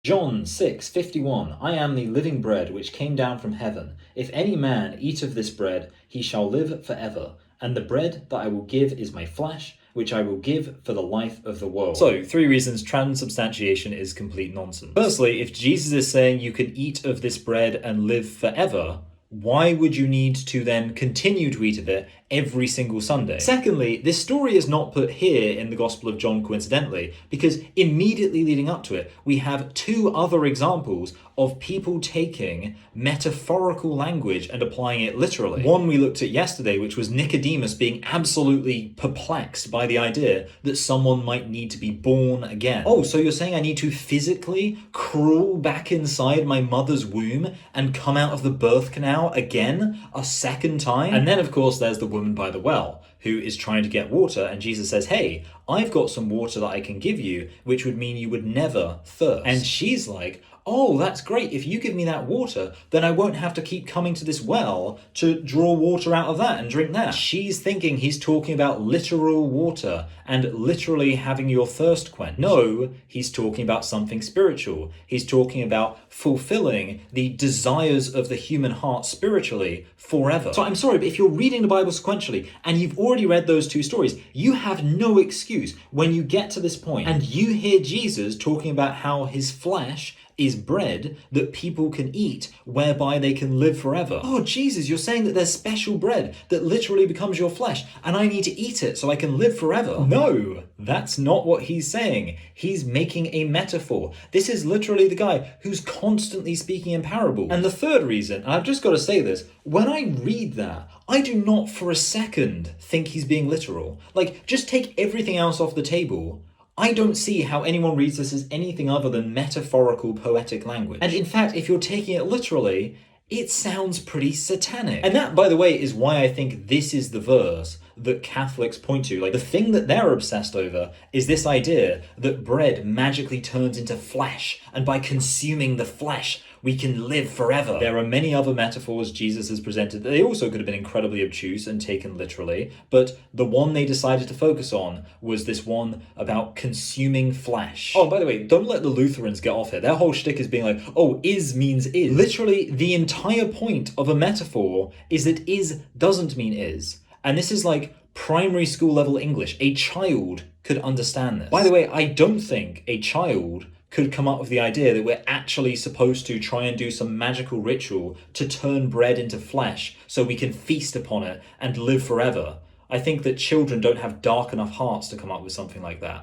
John 6:51 I am the living bread which came down from heaven. If any man eat of this bread, he shall live forever. And the bread that I will give is my flesh, which I will give for the life of the world. So, 3 reasons transubstantiation is complete nonsense. Firstly, if Jesus is saying you can eat of this bread and live forever, why would you need to then continue to eat of it every single Sunday? Secondly, this story is not put here in the Gospel of John coincidentally, because immediately leading up to it, we have 2 other examples of people taking metaphorical language and applying it literally. One we looked at yesterday, which was Nicodemus being absolutely perplexed by the idea that someone might need to be born again. Oh, so you're saying I need to physically crawl back inside my mother's womb and come out of the birth canal again a second time? And then of course there's the woman by the well who is trying to get water, and Jesus says, hey, I've got some water that I can give you, which would mean you would never thirst. And she's like, oh, that's great. If you give me that water, then I won't have to keep coming to this well to draw water out of that and drink that. She's thinking he's talking about literal water and literally having your thirst quenched. No, he's talking about something spiritual. He's talking about fulfilling the desires of the human heart spiritually forever. So I'm sorry, but if you're reading the Bible sequentially and you've already read those 2 stories, you have no excuse when you get to this point and you hear Jesus talking about how his flesh is bread that people can eat, whereby they can live forever. Oh, Jesus, you're saying that there's special bread that literally becomes your flesh, and I need to eat it so I can live forever. No, that's not what he's saying. He's making a metaphor. This is literally the guy who's constantly speaking in parables. And the third reason, and I've just got to say this, when I read that, I do not for a second think he's being literal. Like, just take everything else off the table. I don't see how anyone reads this as anything other than metaphorical poetic language. And in fact, if you're taking it literally, it sounds pretty satanic. And that, by the way, is why I think this is the verse that Catholics point to. Like, the thing that they're obsessed over is this idea that bread magically turns into flesh, and by consuming the flesh, we can live forever. There are many other metaphors Jesus has presented that they also could have been incredibly obtuse and taken literally, but the one they decided to focus on was this one about consuming flesh. Oh, by the way, don't let the Lutherans get off here. Their whole shtick is being like, oh, is means is. Literally, the entire point of a metaphor is that is doesn't mean is. And this is like primary school level English. A child could understand this. By the way, I don't think a child could come up with the idea that we're actually supposed to try and do some magical ritual to turn bread into flesh so we can feast upon it and live forever. I think that children don't have dark enough hearts to come up with something like that.